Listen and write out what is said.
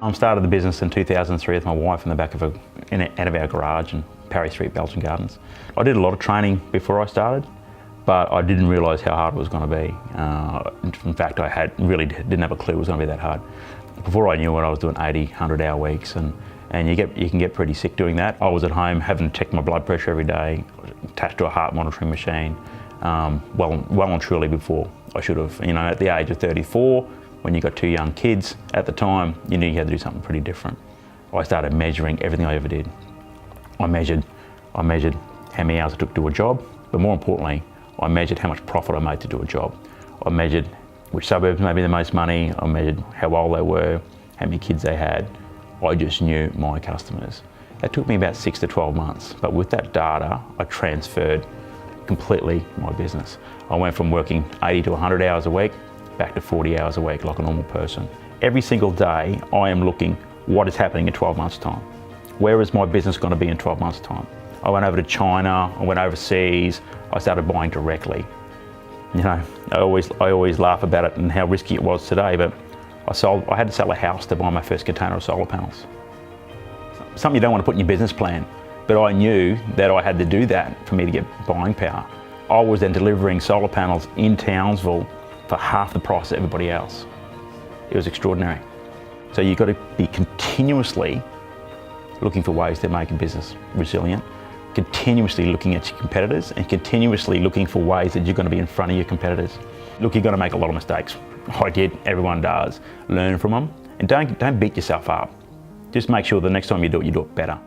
I started the business in 2003 with my wife in the back of out of our garage in Parry Street, Belgian Gardens. I did a lot of training before I started, but I didn't realise how hard it was going to be. In fact, I really didn't have a clue it was going to be that hard. Before I knew it, I was doing 80, 100-hour weeks, and you can get pretty sick doing that. I was at home having to check my blood pressure every day, attached to a heart monitoring machine, well and truly before I should have. You know, at the age of 34, when you got 2 young kids, at the time, you knew you had to do something pretty different. I started measuring everything I ever did. I measured how many hours it took to do a job, but more importantly, I measured how much profit I made to do a job. I measured which suburbs made me the most money, I measured how old they were, how many kids they had. I just knew my customers. That took me about 6 to 12 months, but with that data, I transferred completely my business. I went from working 80 to 100 hours a week, back to 40 hours a week like a normal person. Every single day, I am looking what is happening in 12 months' time. Where is my business going to be in 12 months' time? I went over to China, I went overseas, I started buying directly. You know, I always laugh about it and how risky it was today, but I had to sell a house to buy my first container of solar panels. Something you don't want to put in your business plan, but I knew that I had to do that for me to get buying power. I was then delivering solar panels in Townsville for half the price of everybody else. It was extraordinary. So you've got to be continuously looking for ways to make a business resilient, continuously looking at your competitors and continuously looking for ways that you're going to be in front of your competitors. Look, you're going to make a lot of mistakes. I did, everyone does. Learn from them and don't beat yourself up. Just make sure the next time you do it better.